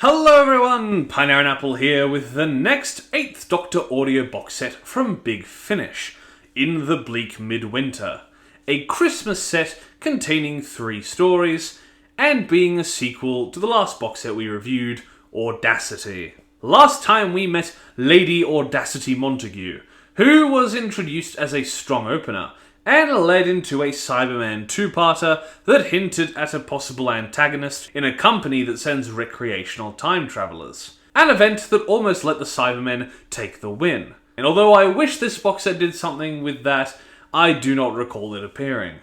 Hello everyone, Pineapple Apple here with the next 8th Doctor audio box set from Big Finish, In the Bleak Midwinter, a Christmas set containing 3 stories, and being a sequel to the last box set we reviewed, Audacity. Last time we met Lady Audacity Montague, who was introduced as a strong opener, and led into a Cyberman two-parter that hinted at a possible antagonist in a company that sends recreational time travelers. An event that almost let the Cybermen take the win. And although I wish this box set did something with that, I do not recall it appearing.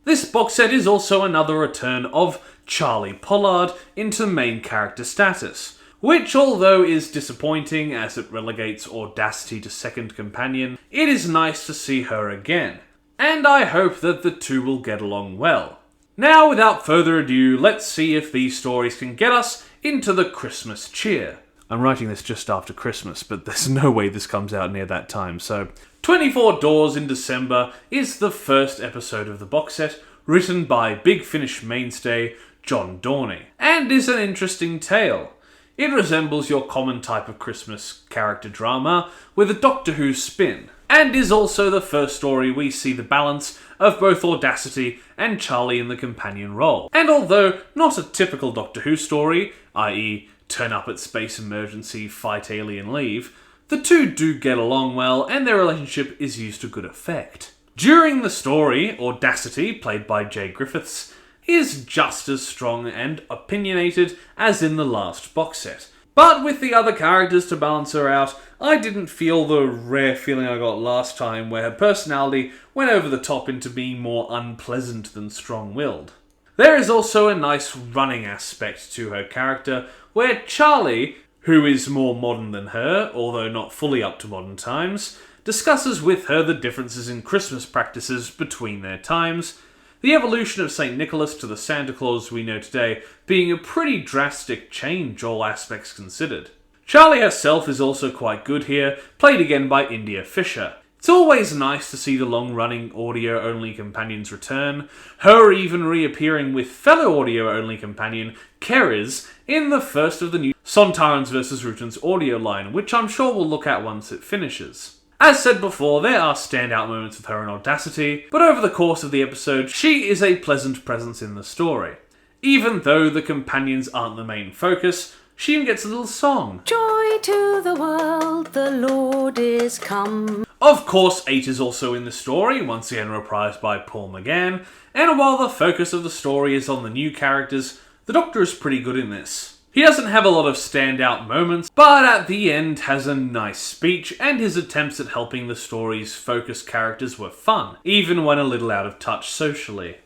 This box set is also another return of Charlie Pollard into main character status, which, although is disappointing as it relegates Audacity to second companion, it is nice to see her again. And I hope that the two will get along well. Now, without further ado, let's see if these stories can get us into the Christmas cheer. I'm writing this just after Christmas, but there's no way this comes out near that time, so 24 Doors in December is the first episode of the box set, written by Big Finish mainstay John Dorney, and is an interesting tale. It resembles your common type of Christmas character drama, with a Doctor Who spin, and is also the first story we see the balance of both Audacity and Charlie in the companion role. And although not a typical Doctor Who story, i.e. turn up at space emergency, fight alien, leave, the two do get along well and their relationship is used to good effect. During the story, Audacity, played by Jay Griffiths, is just as strong and opinionated as in the last box set. But with the other characters to balance her out, I didn't feel the rare feeling I got last time where her personality went over the top into being more unpleasant than strong-willed. There is also a nice running aspect to her character, where Charlie, who is more modern than her, although not fully up to modern times, discusses with her the differences in Christmas practices between their times, the evolution of St. Nicholas to the Santa Claus we know today being a pretty drastic change, all aspects considered. Charlie herself is also quite good here, played again by India Fisher. It's always nice to see the long-running audio-only companions return, her even reappearing with fellow audio-only companion Keriz in the first of the new Sontarans vs. Rutans audio line, which I'm sure we'll look at once it finishes. As said before, there are standout moments with her in Audacity, but over the course of the episode, she is a pleasant presence in the story. Even though the companions aren't the main focus, she even gets a little song. Joy to the world, the Lord is come. Of course, 8 is also in the story, once again reprised by Paul McGann, and while the focus of the story is on the new characters, the Doctor is pretty good in this. He doesn't have a lot of standout moments, but at the end has a nice speech, and his attempts at helping the story's focus characters were fun, even when a little out of touch socially.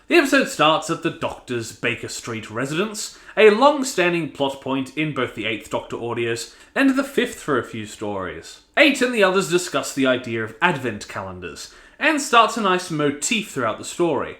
The episode starts at the Doctor's Baker Street residence, a long-standing plot point in both the 8th Doctor audios and the 5th for a few stories. 8 and the others discuss the idea of advent calendars, and starts a nice motif throughout the story,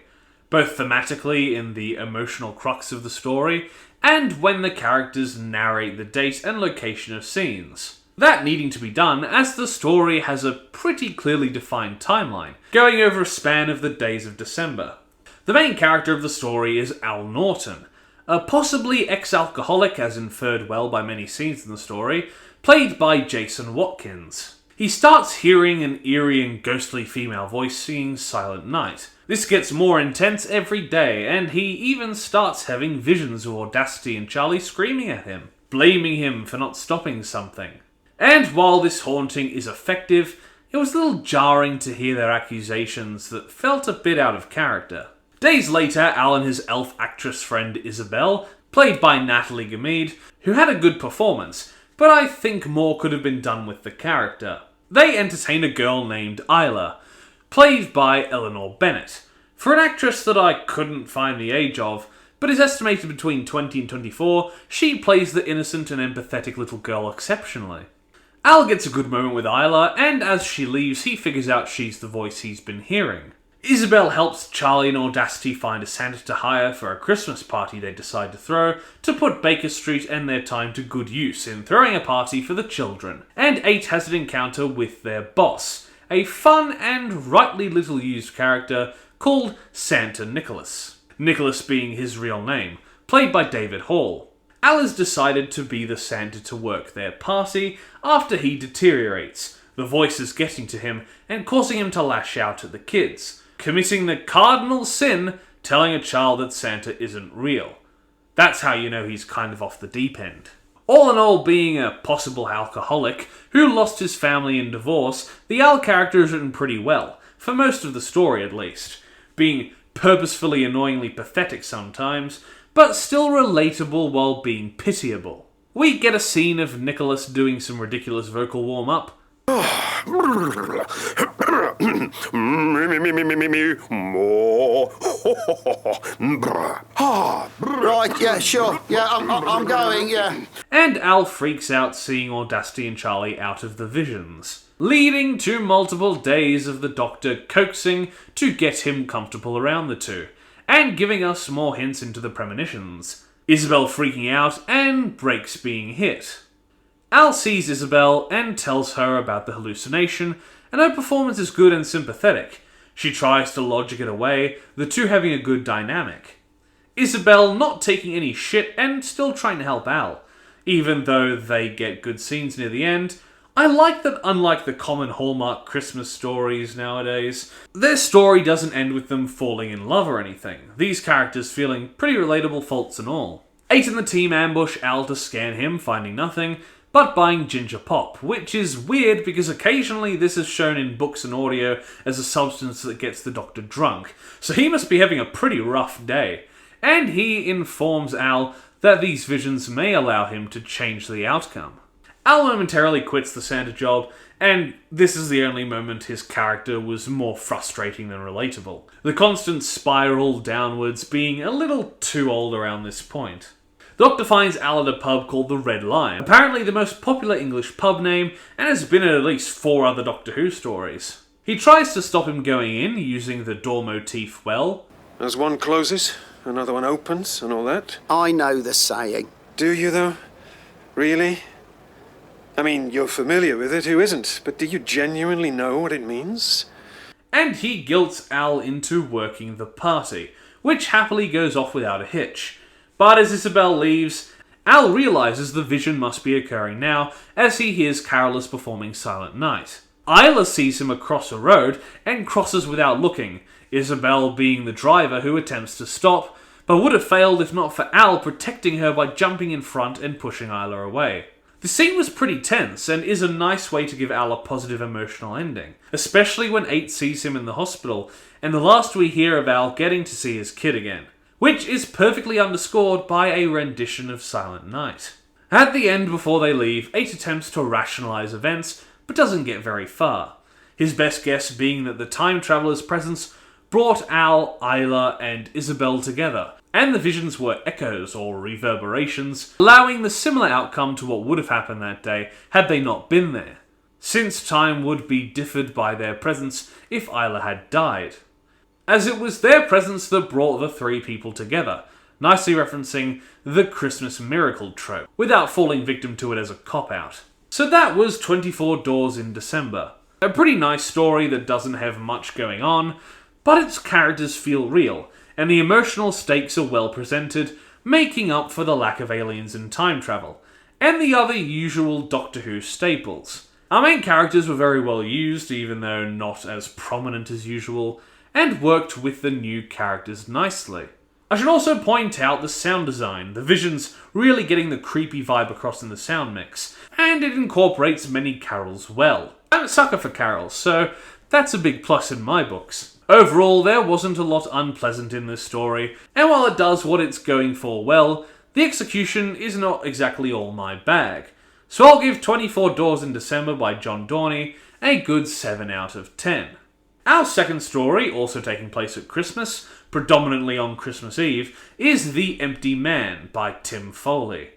both thematically in the emotional crux of the story, and when the characters narrate the date and location of scenes. That needing to be done as the story has a pretty clearly defined timeline, going over a span of the days of December. The main character of the story is Al Norton, a possibly ex-alcoholic as inferred well by many scenes in the story, played by Jason Watkins. He starts hearing an eerie and ghostly female voice singing Silent Night. This gets more intense every day, and he even starts having visions of Audacity and Charlie screaming at him, blaming him for not stopping something. And while this haunting is effective, it was a little jarring to hear their accusations that felt a bit out of character. Days later, Al and his elf actress friend Isabel, played by Natalie Gamede, who had a good performance, but I think more could have been done with the character. They entertain a girl named Isla, played by Eleanor Bennett, for an actress that I couldn't find the age of, but is estimated between 20 and 24, she plays the innocent and empathetic little girl exceptionally. Al gets a good moment with Isla, and as she leaves, he figures out she's the voice he's been hearing. Isabel helps Charlie and Audacity find a Santa to hire for a Christmas party they decide to throw to put Baker Street and their time to good use in throwing a party for the children. And 8 has an encounter with their boss, a fun and rightly little used character called Santa Nicholas. Nicholas being his real name, played by David Hall. Al is decided to be the Santa to work their party after he deteriorates, the voices getting to him and causing him to lash out at the kids, committing the cardinal sin, telling a child that Santa isn't real. That's how you know he's kind of off the deep end. All in all, being a possible alcoholic who lost his family in divorce, the Al character is written pretty well, for most of the story at least, being purposefully annoyingly pathetic sometimes, but still relatable while being pitiable. We get a scene of Nicholas doing some ridiculous vocal warm-up. Right, yeah, sure. Yeah, I'm going, yeah. And Al freaks out seeing Audacity and Charlie out of the visions, leading to multiple days of the Doctor coaxing to get him comfortable around the two, and giving us more hints into the premonitions. Isabel freaking out and Breaks being hit. Al sees Isabel and tells her about the hallucination, and her performance is good and sympathetic. She tries to logic it away, the two having a good dynamic. Isabel not taking any shit and still trying to help Al, even though they get good scenes near the end. I like that unlike the common Hallmark Christmas stories nowadays, their story doesn't end with them falling in love or anything, these characters feeling pretty relatable faults and all. 8 and the team ambush Al to scan him, finding nothing, but buying ginger pop, which is weird because occasionally this is shown in books and audio as a substance that gets the Doctor drunk, so he must be having a pretty rough day. And he informs Al that these visions may allow him to change the outcome. Al momentarily quits the Santa job, and this is the only moment his character was more frustrating than relatable. The constant spiral downwards being a little too old around this point. The Doctor finds Al at a pub called the Red Lion, apparently the most popular English pub name, and has been in at least 4 other Doctor Who stories. He tries to stop him going in, using the door motif well. As one closes, another one opens, and all that. I know the saying. Do you, though? Really? I mean, you're familiar with it, who isn't? But do you genuinely know what it means? And he guilts Al into working the party, which happily goes off without a hitch. But as Isabel leaves, Al realises the vision must be occurring now as he hears Carolus performing Silent Night. Isla sees him across a road and crosses without looking, Isabel being the driver who attempts to stop, but would have failed if not for Al protecting her by jumping in front and pushing Isla away. The scene was pretty tense and is a nice way to give Al a positive emotional ending, especially when 8 sees him in the hospital and the last we hear of Al getting to see his kid again, which is perfectly underscored by a rendition of Silent Night. At the end, before they leave, 8 attempts to rationalise events, but doesn't get very far. His best guess being that the time traveller's presence brought Al, Isla, and Isabel together, and the visions were echoes or reverberations, allowing the similar outcome to what would have happened that day had they not been there, since time would be differed by their presence if Isla had died, as it was their presence that brought the 3 people together, nicely referencing the Christmas miracle trope, without falling victim to it as a cop-out. So that was 24 Doors in December. A pretty nice story that doesn't have much going on, but its characters feel real, and the emotional stakes are well presented, making up for the lack of aliens and time travel, and the other usual Doctor Who staples. Our main characters were very well used, even though not as prominent as usual, and worked with the new characters nicely. I should also point out the sound design, the visions really getting the creepy vibe across in the sound mix, and it incorporates many carols well. I'm a sucker for carols, so that's a big plus in my books. Overall, there wasn't a lot unpleasant in this story, and while it does what it's going for well, the execution is not exactly all my bag. So I'll give 24 Doors in December by John Dorney a good 7 out of 10. Our second story, also taking place at Christmas, predominantly on Christmas Eve, is The Empty Man by Tim Foley.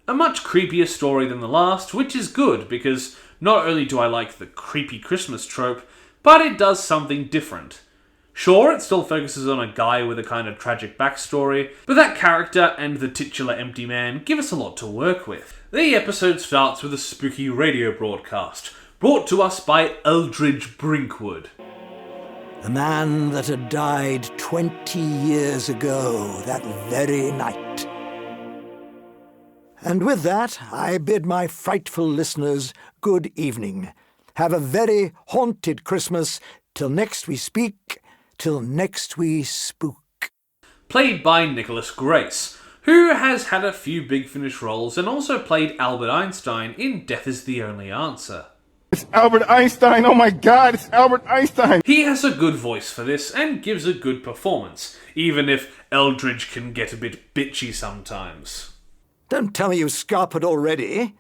A much creepier story than the last, which is good because not only do I like the creepy Christmas trope, but it does something different. Sure, it still focuses on a guy with a kind of tragic backstory, but that character and the titular Empty Man give us a lot to work with. The episode starts with a spooky radio broadcast, brought to us by Eldridge Brinkwood. The man that had died 20 years ago, that very night. And with that, I bid my frightful listeners good evening. Have a very haunted Christmas. Till next we speak, till next we spook. Played by Nicholas Grace, who has had a few Big Finish roles and also played Albert Einstein in Death is the Only Answer. It's Albert Einstein, oh my god, it's Albert Einstein! He has a good voice for this and gives a good performance, even if Eldridge can get a bit bitchy sometimes. Don't tell me you've scarpered already.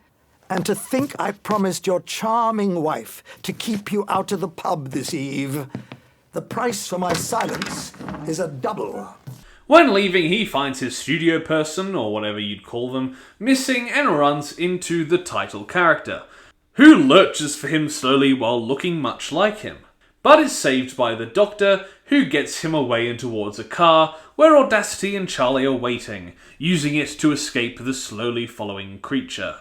And to think I promised your charming wife to keep you out of the pub this eve. The price for my silence is a double. When leaving, he finds his studio person, or whatever you'd call them, missing and runs into the title character, who lurches for him slowly while looking much like him, but is saved by the Doctor, who gets him away and towards a car where Audacity and Charlie are waiting, using it to escape the slowly following creature.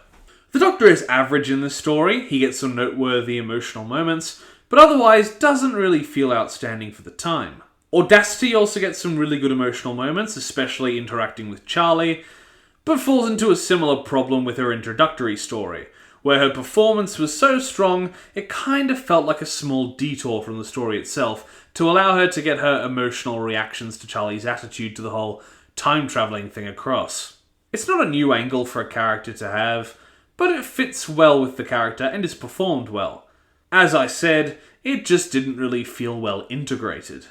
The Doctor is average in this story, he gets some noteworthy emotional moments, but otherwise doesn't really feel outstanding for the time. Audacity also gets some really good emotional moments, especially interacting with Charlie, but falls into a similar problem with her introductory story, where her performance was so strong it kind of felt like a small detour from the story itself to allow her to get her emotional reactions to Charlie's attitude to the whole time-travelling thing across. It's not a new angle for a character to have, but it fits well with the character and is performed well. As I said, it just didn't really feel well integrated.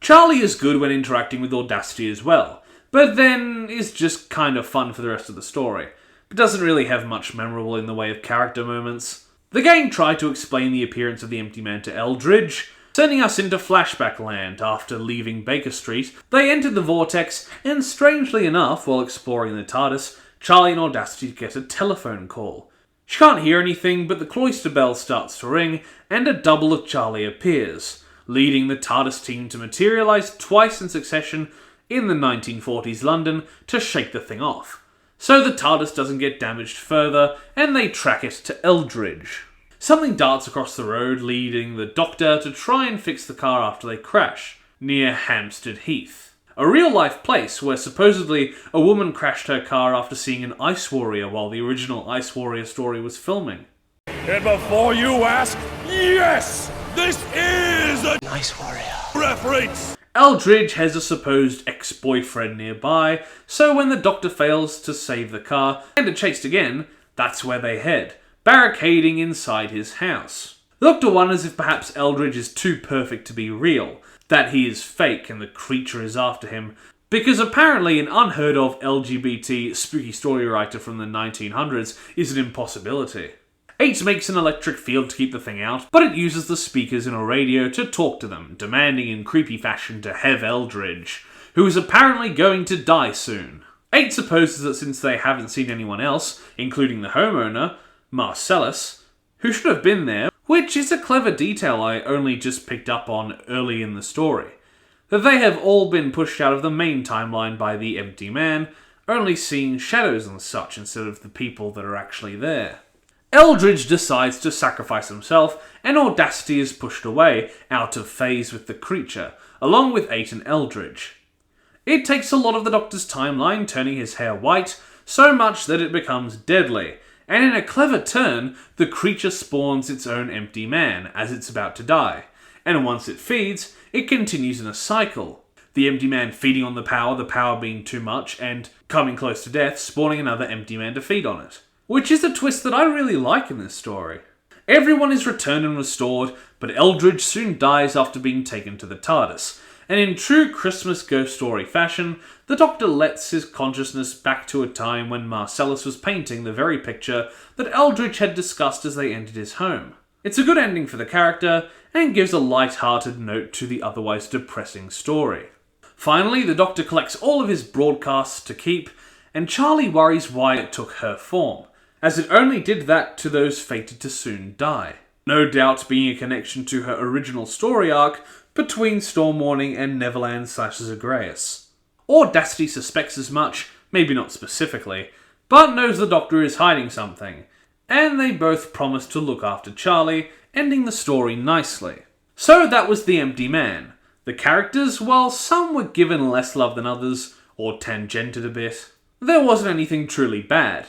Charlie is good when interacting with Audacity as well, but then is just kind of fun for the rest of the story, but doesn't really have much memorable in the way of character moments. The gang tried to explain the appearance of the Empty Man to Eldridge, sending us into flashback land after leaving Baker Street. They entered the vortex, and strangely enough, while exploring the TARDIS, Charlie and Audacity get a telephone call. She can't hear anything, but the cloister bell starts to ring, and a double of Charlie appears, leading the TARDIS team to materialise twice in succession in the 1940s London to shake the thing off. So the TARDIS doesn't get damaged further, and they track it to Eldridge. Something darts across the road, leading the Doctor to try and fix the car after they crash, near Hampstead Heath. A real-life place where supposedly a woman crashed her car after seeing an Ice Warrior while the original Ice Warrior story was filming. And before you ask, yes! This is a Ice Warrior reference! Eldridge has a supposed ex-boyfriend nearby, so when the Doctor fails to save the car and are chased again, that's where they head, barricading inside his house. The Doctor wonders if perhaps Eldridge is too perfect to be real, that he is fake and the creature is after him, because apparently an unheard of LGBT spooky story writer from the 1900s is an impossibility. 8 makes an electric field to keep the thing out, but it uses the speakers in a radio to talk to them, demanding in creepy fashion to have Eldridge, who is apparently going to die soon. 8 supposes that since they haven't seen anyone else, including the homeowner, Marcellus, who should have been there, which is a clever detail I only just picked up on early in the story, that they have all been pushed out of the main timeline by the Empty Man, only seeing shadows and such instead of the people that are actually there. Eldridge decides to sacrifice himself, and Audacity is pushed away, out of phase with the creature, along with 8 and Eldridge. It takes a lot of the Doctor's timeline, turning his hair white, so much that it becomes deadly, and in a clever turn, the creature spawns its own Empty Man as it's about to die, and once it feeds, it continues in a cycle. The Empty Man feeding on the power being too much, and coming close to death, spawning another Empty Man to feed on it. Which is a twist that I really like in this story. Everyone is returned and restored, but Eldridge soon dies after being taken to the TARDIS, and in true Christmas ghost story fashion, the Doctor lets his consciousness back to a time when Marcellus was painting the very picture that Eldridge had discussed as they entered his home. It's a good ending for the character, and gives a light-hearted note to the otherwise depressing story. Finally, the Doctor collects all of his broadcasts to keep, and Charlie worries why it took her form, as it only did that to those fated to soon die. No doubt being a connection to her original story arc between Storm Warning and Neverland/Zagreus. Audacity suspects as much, maybe not specifically, but knows the Doctor is hiding something, and they both promise to look after Charlie, ending the story nicely. So that was The Empty Man. The characters, while some were given less love than others, or tangented a bit, there wasn't anything truly bad.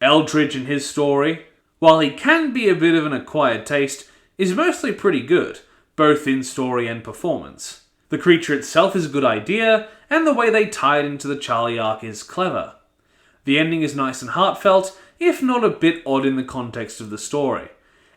Eldridge in his story, while he can be a bit of an acquired taste, is mostly pretty good, both in story and performance. The creature itself is a good idea, and the way they tie it into the Charlie arc is clever. The ending is nice and heartfelt, if not a bit odd in the context of the story.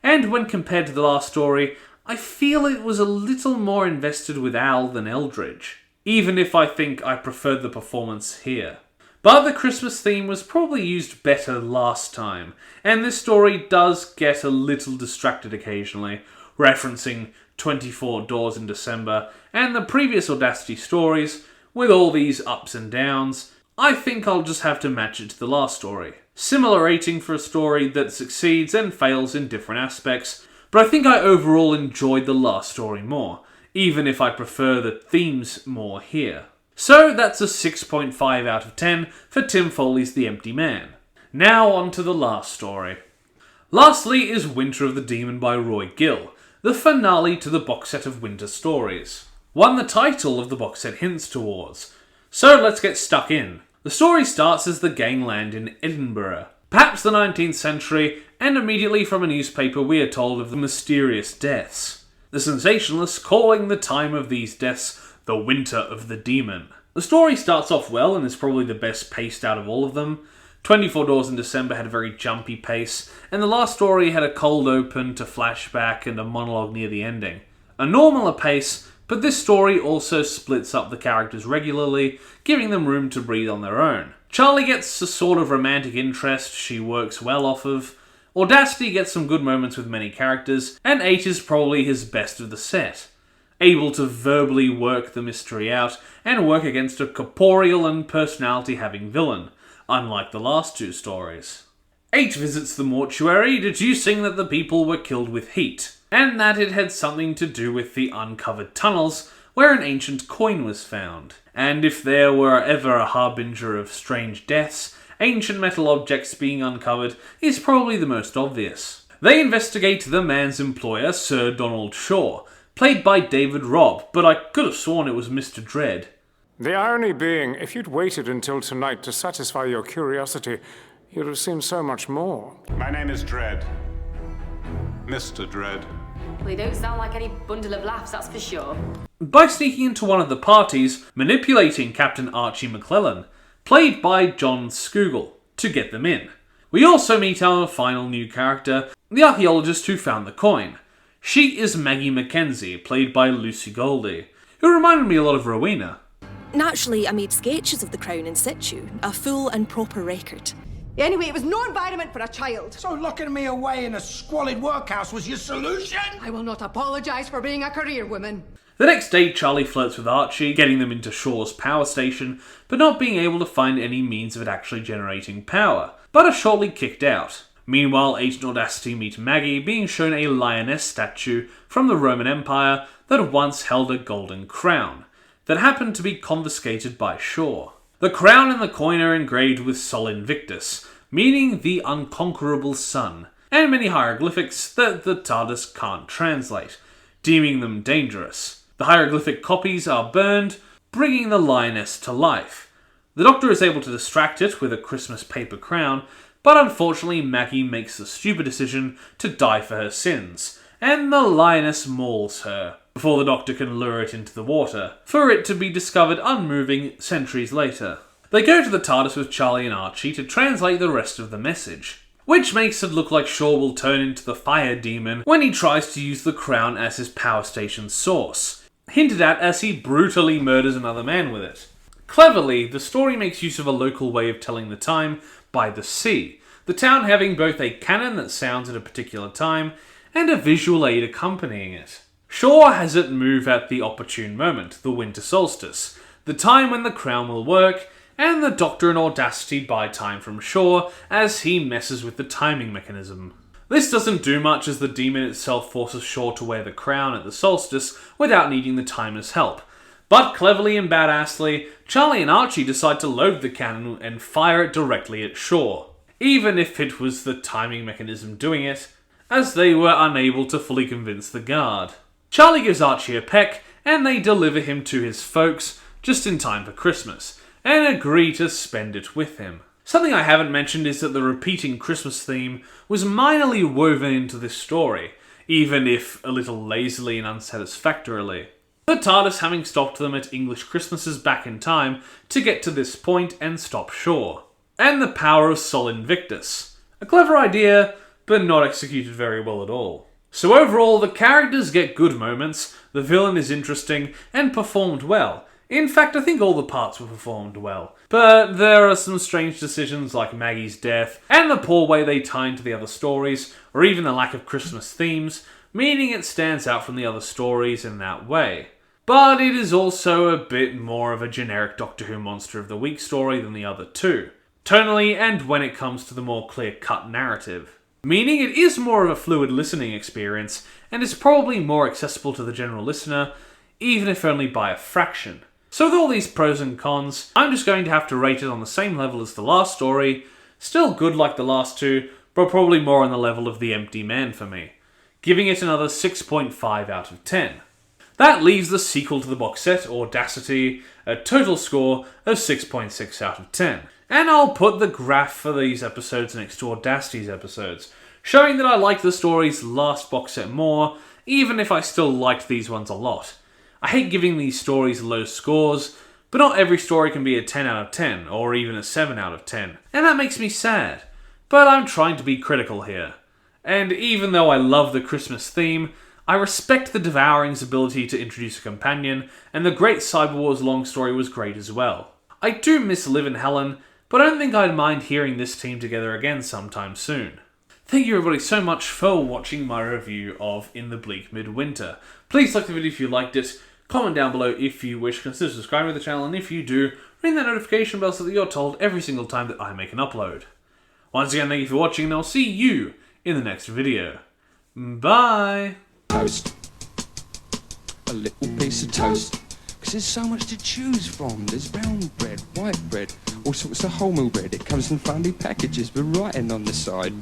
And when compared to the last story, I feel it was a little more invested with Al than Eldridge, even if I think I preferred the performance here. But the Christmas theme was probably used better last time, and this story does get a little distracted occasionally, referencing 24 Doors in December and the previous Audacity stories. With all these ups and downs, I think I'll just have to match it to the last story. Similar rating for a story that succeeds and fails in different aspects, but I think I overall enjoyed the last story more, even if I prefer the themes more here. So that's a 6.5 out of 10 for Tim Foley's The Empty Man. Now on to the last story. Lastly is Winter of the Demon by Roy Gill, the finale to the box set of Winter stories. One the title of the box set hints towards. So let's get stuck in. The story starts as the gang land in Edinburgh, perhaps the 19th century, and immediately from a newspaper we are told of the mysterious deaths. The sensationalists calling the time of these deaths the Winter of the Demon. The story starts off well and is probably the best paced out of all of them. 24 Doors in December had a very jumpy pace, and the last story had a cold open to flashback and a monologue near the ending. A normaler pace, but this story also splits up the characters regularly, giving them room to breathe on their own. Charlie gets a sort of romantic interest she works well off of. Audacity gets some good moments with many characters, and 8 is probably his best of the set, able to verbally work the mystery out and work against a corporeal and personality-having villain, unlike the last two stories. 8 visits the mortuary, deducing that the people were killed with heat, and that it had something to do with the uncovered tunnels where an ancient coin was found. And if there were ever a harbinger of strange deaths, ancient metal objects being uncovered is probably the most obvious. They investigate the man's employer, Sir Donald Shaw, played by David Robb, but I could have sworn it was Mr. Dredd. The irony being, if you'd waited until tonight to satisfy your curiosity, you'd have seen so much more. My name is Dredd. Mr. Dredd. Well, you don't sound like any bundle of laughs, that's for sure. By sneaking into one of the parties, manipulating Captain Archie McClellan, played by John Scoogle, to get them in. We also meet our final new character, the archaeologist who found the coin. She is Maggie Mackenzie, played by Lucy Goldie, who reminded me a lot of Rowena. Naturally, I made sketches of the Crown in situ, a full and proper record. Anyway, it was no environment for a child. So locking me away in a squalid workhouse was your solution? I will not apologise for being a career woman. The next day, Charlie flirts with Archie, getting them into Shaw's power station, but not being able to find any means of it actually generating power, but are shortly kicked out. Meanwhile, Agent Audacity meet Maggie, being shown a lioness statue from the Roman Empire that once held a golden crown, that happened to be confiscated by Shaw. The crown and the coin are engraved with Sol Invictus, meaning the unconquerable sun, and many hieroglyphics that the TARDIS can't translate, deeming them dangerous. The hieroglyphic copies are burned, bringing the lioness to life. The Doctor is able to distract it with a Christmas paper crown, but unfortunately Maggie makes the stupid decision to die for her sins, and the lioness mauls her, before the Doctor can lure it into the water, for it to be discovered unmoving centuries later. They go to the TARDIS with Charlie and Archie to translate the rest of the message, which makes it look like Shaw will turn into the fire demon when he tries to use the crown as his power station source, hinted at as he brutally murders another man with it. Cleverly, the story makes use of a local way of telling the time by the sea, the town having both a cannon that sounds at a particular time and a visual aid accompanying it. Shaw has it move at the opportune moment, the winter solstice, the time when the crown will work, and the Doctor and Audacity buy time from Shaw as he messes with the timing mechanism. This doesn't do much as the demon itself forces Shaw to wear the crown at the solstice without needing the timer's help. But cleverly and badassly, Charlie and Archie decide to load the cannon and fire it directly at Shaw, even if it was the timing mechanism doing it, as they were unable to fully convince the guard. Charlie gives Archie a peck, and they deliver him to his folks just in time for Christmas, and agree to spend it with him. Something I haven't mentioned is that the repeating Christmas theme was minorly woven into this story, even if a little lazily and unsatisfactorily. The TARDIS having stopped them at English Christmases back in time to get to this point and stop shore. And the power of Sol Invictus. A clever idea, but not executed very well at all. So overall, the characters get good moments, the villain is interesting, and performed well. In fact, I think all the parts were performed well. But there are some strange decisions like Maggie's death, and the poor way they tie into the other stories, or even the lack of Christmas themes, meaning it stands out from the other stories in that way. But it is also a bit more of a generic Doctor Who Monster of the Week story than the other two, tonally and when it comes to the more clear-cut narrative. Meaning it is more of a fluid listening experience, and is probably more accessible to the general listener, even if only by a fraction. So with all these pros and cons, I'm just going to have to rate it on the same level as the last story, still good like the last two, but probably more on the level of The Empty Man for me, giving it another 6.5 out of 10. That leaves the sequel to the box set, Audacity, a total score of 6.6 out of 10. And I'll put the graph for these episodes next to Audacity's episodes, showing that I like the story's last box set more, even if I still liked these ones a lot. I hate giving these stories low scores, but not every story can be a 10 out of 10, or even a 7 out of 10, and that makes me sad. But I'm trying to be critical here. And even though I love the Christmas theme, I respect the Devouring's ability to introduce a companion, and the Great Cyber Wars long story was great as well. I do miss Liv and Helen, but I don't think I'd mind hearing this team together again sometime soon. Thank you everybody so much for watching my review of In the Bleak Midwinter. Please like the video if you liked it, comment down below if you wish, consider subscribing to the channel, and if you do, ring that notification bell so that you're told every single time that I make an upload. Once again, thank you for watching, and I'll see you in the next video. Bye! Toast. A little piece of toast. Because there's so much to choose from. There's brown bread, white bread, all sorts of wholemeal bread. It comes in funny packages with writing on the side.